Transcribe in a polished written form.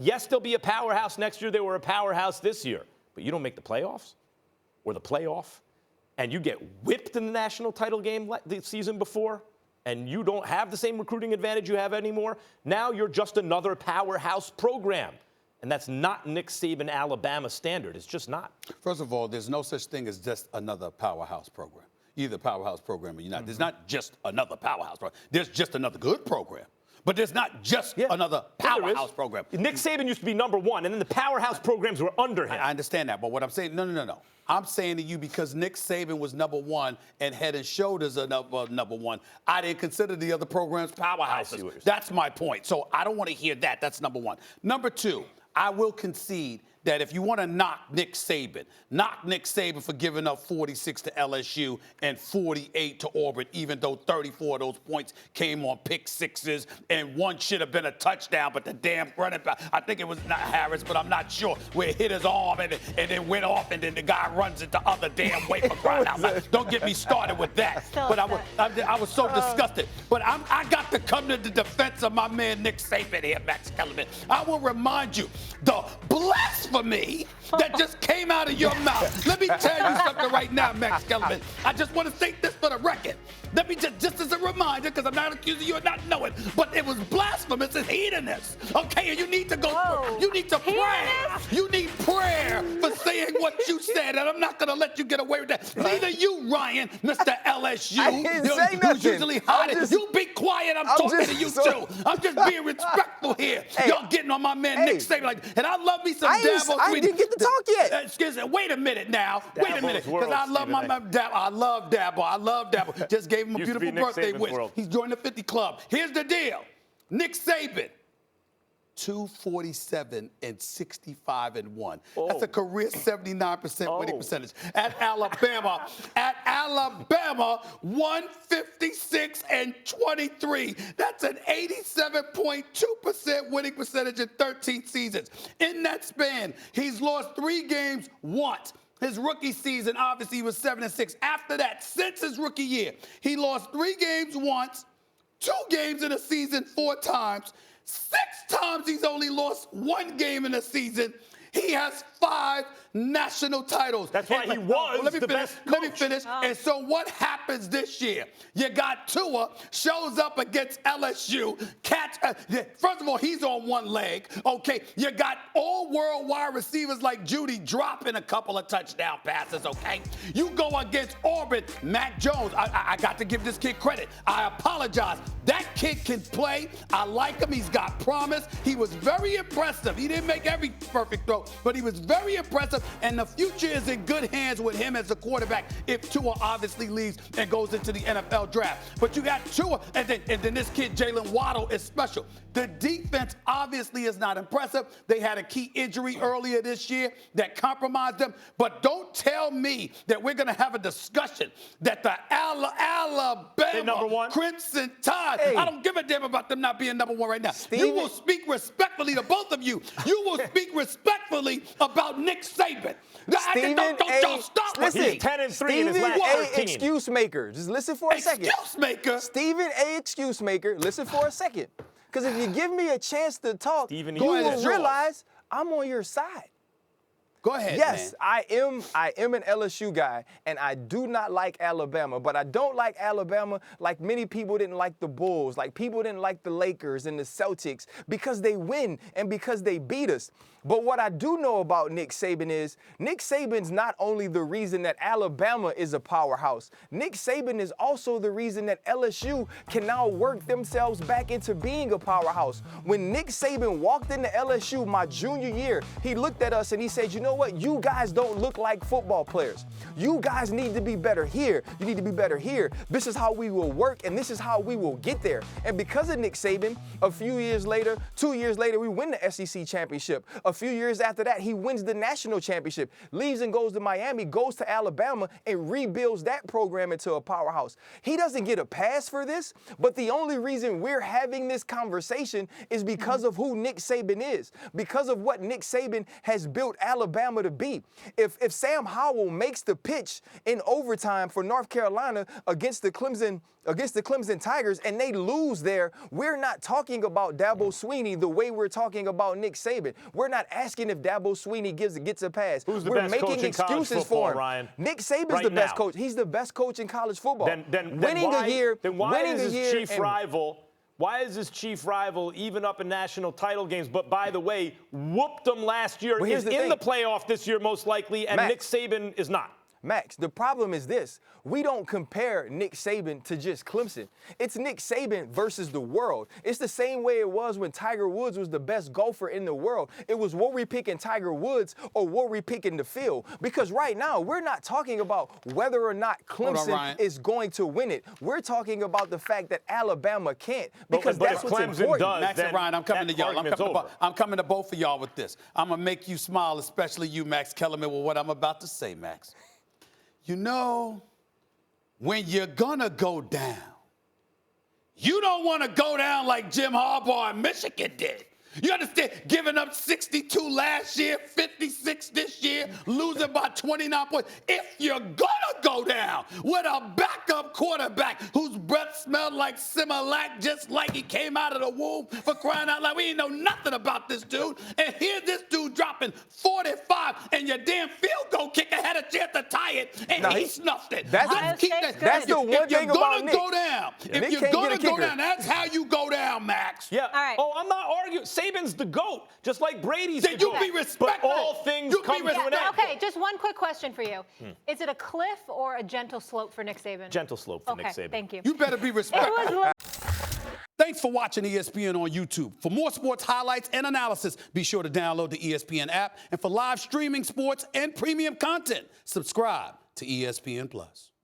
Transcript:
Yes, they'll be a powerhouse next year. They were a powerhouse this year. But you don't make the playoffs or the playoff, and you get whipped in the national title game the season before, and you don't have the same recruiting advantage you have anymore. Now you're just another powerhouse program. And that's not Nick Saban Alabama standard. It's just not. First of all, there's no such thing as just another powerhouse program. You're either a powerhouse program or you're not. There's not just another powerhouse program. There's just another good program. But there's not just another powerhouse program. Nick Saban used to be number one, and then the powerhouse programs were under him. I understand that, but what I'm saying, no. I'm saying to you because Nick Saban was number one and Head and Shoulders are number one, I didn't consider the other programs powerhouses. That's my point. So I don't want to hear that. That's number one. Number two, I will concede that if you want to knock Nick Saban for giving up 46 to LSU and 48 to Auburn, even though 34 of those points came on pick sixes and one should have been a touchdown, but the damn running back, I think it was not Harris, but I'm not sure, where it hit his arm and then went off and then the guy runs it the other damn way for crying out loud. Don't get me started with that. But I was so disgusted. But I got to come to the defense of my man Nick Saban here, Max Kellerman. I will remind you, the blasphemy that just came out of your mouth. Let me tell you something right now, Max Kellerman. I just want to state this for the record. Let me just as a reminder, because I'm not accusing you of not knowing, but it was blasphemous and heathenous. Okay, and you need to go, you need to pray. You need prayer for saying what you said, and I'm not going to let you get away with that. Neither you, Ryan, Mr. LSU, who's usually hiding. You be quiet, I'm talking to you too. I'm just being respectful here. Y'all getting on my man Nick Saban, and I love me some Dabo. I didn't get to talk yet. Excuse me, wait a minute now. Wait a minute, because I love my man Dabo. I love Dabo. Just gave him a beautiful birthday wish. He's joined the 50 club. Here's the deal. Nick Saban, 247 and 65 and 1. That's a career 79% winning percentage. At Alabama, 156 and 23. That's an 87.2% winning percentage in 13 seasons. In that span, he's lost 3 games once. His rookie season, obviously, he was 7-6. After that, since his rookie year, he lost 3 games once, 2 games in a season 4 times. 6 times he's only lost 1 game in a season. He has 5 national titles. That's why he was the best coach. Let me finish. And so what happens this year? You got Tua, shows up against LSU. First of all, he's on 1 leg. Okay, you got all world wide receivers like Judy dropping a couple of touchdown passes, okay? You go against Auburn, Mac Jones. I got to give this kid credit. I apologize. That kid can play. I like him. He's got promise. He was very impressive. He didn't make every perfect throw, but he was very impressive, and the future is in good hands with him as a quarterback if Tua obviously leaves and goes into the NFL draft. But you got Tua, and then this kid, Jalen Waddle, is special. The defense obviously is not impressive. They had a key injury earlier this year that compromised them. But don't tell me that we're going to have a discussion that the Alabama Crimson Tide, I don't give a damn about them not being number 1 right now. You will speak respectfully to both of you. You will speak respectfully about Nick Saban. Don't y'all stop with me. 10-3 in his last 13. Excuse maker. Just listen for a second. Excuse maker. Stephen A. Excuse maker. Listen for a second. Because if you give me a chance to talk, you will realize I'm on your side. Go ahead, yes, man. I am an LSU guy, and I do not like Alabama, but I don't like Alabama like many people didn't like the Bulls, like people didn't like the Lakers and the Celtics, because they win and because they beat us. But what I do know about Nick Saban is Nick Saban's not only the reason that Alabama is a powerhouse. Nick Saban is also the reason that LSU can now work themselves back into being a powerhouse. When Nick Saban walked into LSU my junior year, he looked at us and he said, you know what? You guys don't look like football players. You guys need to be better here. You need to be better here. This is how we will work, and this is how we will get there. And because of Nick Saban, a few years later, 2 years later, we win the SEC championship. A few years after that, he wins the national championship, leaves and goes to Miami, goes to Alabama, and rebuilds that program into a powerhouse. He doesn't get a pass for this, but the only reason we're having this conversation is because of who Nick Saban is, because of what Nick Saban has built Alabama Alabama to be. If Sam Howell makes the pitch in overtime for North Carolina against the Clemson Tigers and they lose there, we're not talking about Dabo Swinney the way we're talking about Nick Saban. We're not asking if Dabo Swinney gets a pass. Who's the we're best making coach in college excuses football, for him. Ryan? Nick Saban's Right the best now. coach. He's the best coach in college football. Then why is his chief rival? Why is his chief rival even up in national title games? But by the way, whooped them last year. Well, Is in the playoff this year most likely, and Max, Nick Saban is not. Max, the problem is this. We don't compare Nick Saban to just Clemson. It's Nick Saban versus the world. It's the same way it was when Tiger Woods was the best golfer in the world. It was what we picking Tiger Woods or what we picking the field. Because right now, we're not talking about whether or not Clemson is going to win it. We're talking about the fact that Alabama can't. Because but that's if what's Clemson important. does, Max and Ryan, I'm coming to y'all. I'm coming to both of y'all with this. I'm going to make you smile, especially you, Max Kellerman, with what I'm about to say, Max. You know, when you're going to go down, you don't want to go down like Jim Harbaugh in Michigan did. You understand? Giving up 62 last year, 56 this year, losing by 29 points. If you're going to go down with a backup quarterback whose breath smelled like Similac, just like he came out of the womb, for crying out loud, we ain't know nothing about this dude. And here's this dude dropping 45, and your damn field goal kicker had a chance to tie it, and he snuffed it. That's the one thing about Nick. If you're going to go down, that's how you go down, Max. Yeah. All right. Oh, I'm not arguing. Saban's the GOAT, just like Brady's the you GOAT. be respectful. But all things come to an end. Okay, just one quick question for you. Is it a cliff or a gentle slope for Nick Saban? Gentle slope for Nick Saban. Okay, thank you. You better be respectful. Thanks for watching ESPN on YouTube. For more sports highlights and analysis, be sure to download the ESPN app. And for live streaming sports and premium content, subscribe to ESPN+.